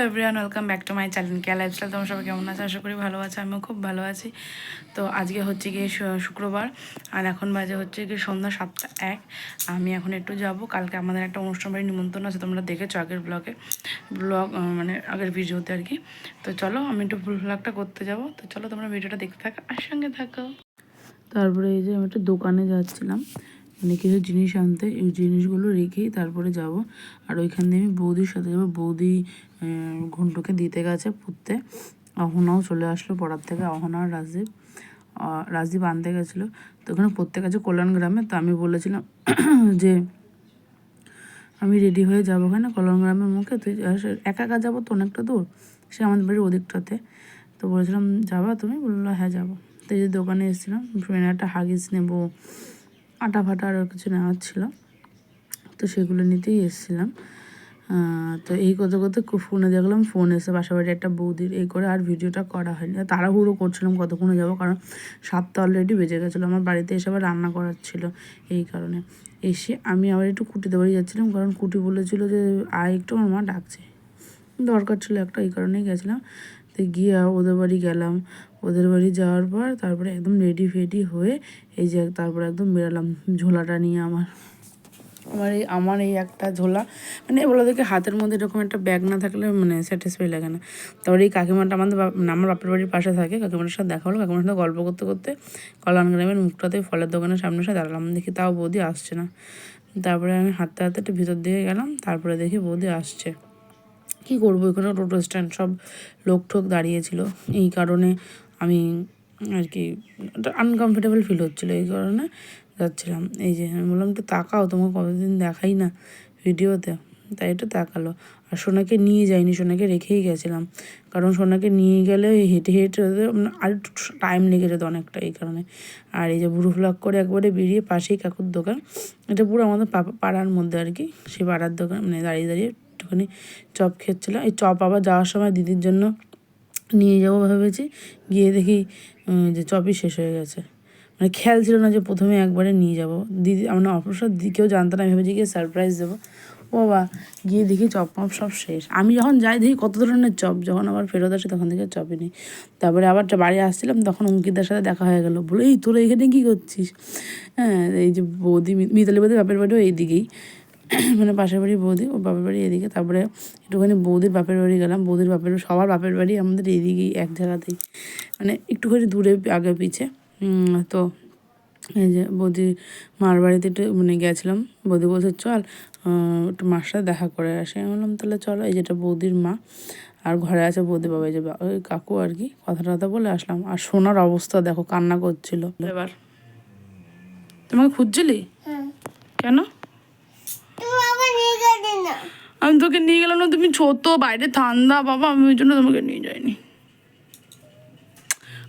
Everyone, welcome back to my channel Keya lifestyle. তোমার সবাই কেমন আছে? আশা করি ভালো আছে, আমিও খুব ভালো আছি। তো আজকে হচ্ছে গিয়ে শুক্রবার, আর এখন বাজে হচ্ছে গিয়ে সন্ধ্যা 7:01। আমি এখন একটু যাব, কালকে আমাদের একটা অনুষ্ঠান বাড়ির নিমন্ত্রণ আছে, তোমরা দেখেছো আগের ব্লগ মানে আগের ভিডিওতে আর কি। তো চলো আমি একটু ব্লগটা করতে যাব। তো চলো তোমরা ভিডিওটা দেখতে থাকো আর সঙ্গে থাকো। তারপরে এই যে আমি একটা দোকানে যাচ্ছিলাম, মানে কিছু জিনিস আনতে, এই জিনিসগুলো রেখেই তারপরে যাব। আর ওইখান দিয়ে আমি বৌদির সাথে যাবো। বৌদি ঘন্টুকে দিতে গেছে পুঁততে, অহনাও চলে আসলো পড়ার থেকে, অহনা আর রাজদীপ আনতে গেছিলো। তো ওখানে পড়তে গেছে কল্যাণ গ্রামে। তো আমি বলেছিলাম যে আমি রেডি হয়ে যাবো ওখানে কল্যাণ গ্রামের মুখে, তুই একা একা যাবো তো অনেকটা দূর, সে আমাদের বাড়ির ওদিকটাতে। তো বলেছিলাম যাবা তুমি? বললো হ্যাঁ যাবো। তো এই যে দোকানে এসেছিলাম, ফ্রেন্ড একটা হাগিস নেবো, আটা ফাটা আরও কিছু নেওয়ার ছিল, তো সেগুলো নিতেই এসেছিলাম। তো এই করতে করতে ফোনে দেখলাম ফোন এসে পাশাপাশি একটা বৌদির, এই করে আর ভিডিওটা করা হয়নি। তাড়াহুড়ো করছিলাম কতক্ষণে যাবো, কারণ 7টা অলরেডি বেজে গেছিলো। আমার বাড়িতে এসে আবার রান্না করার ছিল, এই কারণে এসে আমি আবার একটু কুটিতে বাড়ি যাচ্ছিলাম, কারণ কুটি বলেছিল যে আয় একটু, আমার মা ডাকছে, দরকার ছিল একটা, এই কারণেই গেছিলাম। তো গিয়ে ওদের বাড়ি গেলাম। ওদের বাড়ি যাওয়ার পর তারপরে একদম রেডি ফেডি হয়ে এই যে তারপরে একদম বেরালাম ঝোলাটা নিয়ে। আমার এই একটা ঝোলা, মানে ওদেরকে হাতের মধ্যে এরকম একটা ব্যাগ না থাকলে মানে স্যাটিসফাই লাগে না। তারপরে এই কাকিমাটা আমার বাপের বাড়ির পাশে থাকে, কাকিমাটার সাথে দেখা হলো। কাকিমার সাথে গল্প করতে করতে কল্যাণ গ্রামের মুখটাতে ফলের দোকানের সামনে এসে দাঁড়ালাম। দেখি তাও বৌদি আসছে না। তারপরে আমি হাঁটতে হাঁটতে একটু ভিতর দিকে গেলাম, তারপরে দেখি বৌদি আসছে। কী করবো, এখানে টোটো স্ট্যান্ড, সব লোক ঠোক দাঁড়িয়েছিল, এই কারণে আমি আর কি আনকমফোর্টেবল ফিল হচ্ছিলো, এই কারণে যাচ্ছিলাম। এই যে আমি বললাম একটু তাকাও, তোমাকে কতদিন দেখাই না ভিডিওতে, তাই একটু তাকালো। আর সোনাকে নিয়ে যাইনি, সোনাকে রেখেই গেছিলাম, কারণ সোনাকে নিয়ে গেলে হেঁটে হেঁটে আর একটু টাইম লেগে যেত অনেকটা, এই কারণে। আর এই যে বুড়ো ফ্লগ করে একবারে বেরিয়ে পাশেই কাকুর দোকান, এটা পুরো আমাদের পাড়ার মধ্যে আর কি, সেই পাড়ার দোকান, মানে দাঁড়িয়ে দাঁড়িয়ে একটুখানি চপ খেচ্ছিলাম। এই চপ আবার যাওয়ার সময় দিদির জন্য নিয়ে যাবো ভেবেছি, গিয়ে দেখি যে চপই শেষ হয়ে গেছে। মানে খেয়াল ছিল না যে প্রথমে একবারে নিয়ে যাব। দিদি আমরা অবসর কেউ জানতো না, ভেবেছি গিয়ে সারপ্রাইজ দেবো। ও বাবা, গিয়ে দেখি চপ মপ সব শেষ। আমি যখন যাই দেখি কত ধরনের চপ, যখন আবার ফেরত আসি তখন থেকে চপই নেই। তারপরে আবার বাড়ি আসছিলাম, তখন অঙ্কিতার সাথে দেখা হয়ে গেলো। বলে এই তোরা এখানে কী করছিস? হ্যাঁ, এই যে বৌদি, মিতালি বৌদি বাপের বাড়িও এইদিকেই, মানে পাশের বাড়ি বৌদি, ও বাপের বাড়ি এদিকে। তারপরে একটুখানি বৌদির বাপের বাড়ি গেলাম। বৌদির সবার বাপের বাড়ি আমাদের এদিকেই, এক জায়গাতেই, মানে একটুখানি দূরে আগে পিছে। তো এই যে বৌদি মার বাড়িতে একটু মানে গেছিলাম। বৌদি বলছে চল একটু মার সাথে দেখা করে আসে। আমি বললাম তাহলে চলো। এই যেটা বৌদির মা, আর ঘরে আছে বৌদি বাবা, এই যে ওই কাকু আর কি, কথা টথা বলে আসলাম। আর সোনার অবস্থা দেখো, কান্না করছিল। এবার তোমাকে খুঁজছিলি কেন? আমি তোকে নিয়ে গেলাম না, তুমি ছোট, বাইরে ঠান্ডা বাবা, আমি ওই জন্য তোমাকে নিয়ে যাইনি।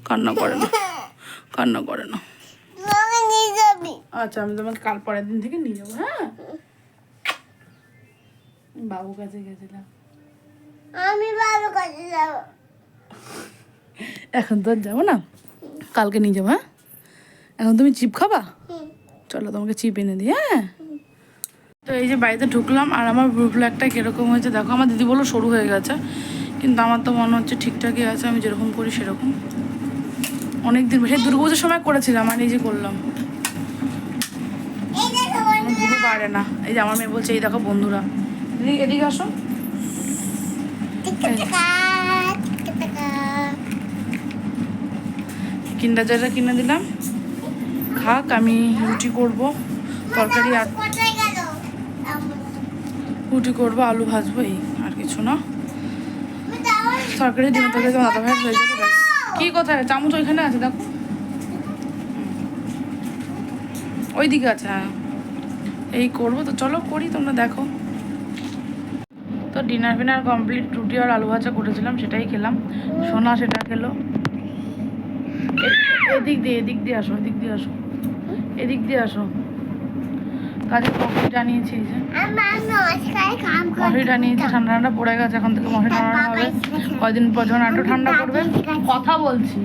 কান্না করে না, কান্না করে না। আচ্ছা, আমি তোমাকে কাল পরের দিন থেকে নিয়ে যাবো। হ্যাঁ, বাবু কাছে গেছিলাম, আমি বাবু কাছে যাবো। এখন তো আর যাবো না, কালকে নিয়ে যাবো। হ্যাঁ, এখন তুমি চিপ খাবা? চলো তোমাকে চিপ এনে দিই। হ্যাঁ, তো এই যে বাড়িতে ঢুকলাম, আর আমার ব্লু ফ্ল্যাগটা কীরকম হয়েছে দেখো। আমার দিদি বললো সরু হয়ে গেছে, কিন্তু আমার তো মনে হচ্ছে ঠিকঠাকই আছে, আমি যেরকম করি সেরকম। অনেকদিন সেই দুর্গাপুজোর সময় করেছিলাম, আর এই যে করলাম, বুড়ো পারে না। এই যে আমার মেয়ে বলছে এই দেখো বন্ধুরা, এদিকে আসো। কিন্ডার জয়টা কিনে দিলাম, খাক, আমি রুটি করবো, তরকারি আর রুটি করবো, আলু ভাজবো, এই আর কিছু না। তরকারি ডিমের তরকারি দাদা ভাই হয়ে যাবে ব্যাস। কী কোথায় চামচ? ওইখানে আছে দেখো, ওই দিকে আছে। হ্যাঁ, এই করবো, তো চলো করি, তোমরা দেখো। তো ডিনার ফিনার কমপ্লিট, রুটি আর আলু ভাজা করেছিলাম, সেটাই খেলাম। সোনা সেটা খেলো। এদিক দিয়ে আসো, এদিক দিয়ে আসো, এদিক দিয়ে আসো। কাজে মশারিটা নিয়েছি, যে মশারিটা নিয়েছি, ঠান্ডা ঠান্ডা পড়ে গেছে, এখন থেকে মশারি টানানো হবে। কয়দিন পর যখন একটু ঠান্ডা পড়বে, কথা বলছি,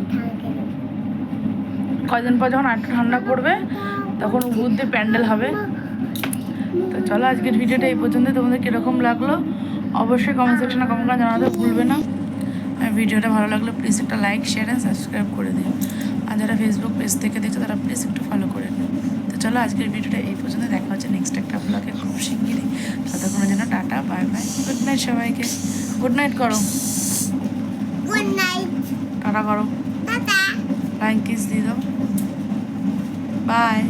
কয়দিন পর যখন একটু ঠান্ডা পড়বে তখন বুদ্ধি প্যান্ডেল হবে। তো চলো আজকের ভিডিওটা এই পর্যন্ত। তোমাদের কীরকম লাগলো অবশ্যই কমেন্ট সেকশনে কমেন্ট করে জানাতে ভুলবে না। আর ভিডিওটা ভালো লাগলে প্লিজ একটা লাইক শেয়ার অ্যান্ড সাবস্ক্রাইব করে দিন। আর যারা ফেসবুক পেজ থেকে দেখছো তারা প্লিজ একটু ফলো করে নিন। তো চলো আজকের ভিডিওটা এই পর্যন্ত, দেখা হচ্ছে নেক্সট একটা ব্লগে খুব শিগগিরই। ততক্ষণের জন্য tata, bye bye, good night সবাইকে। গুড নাইট করো, গুড নাইট টাটা করো, টাটা ফ্লাইং কিস দিয়ে দাও, বাই।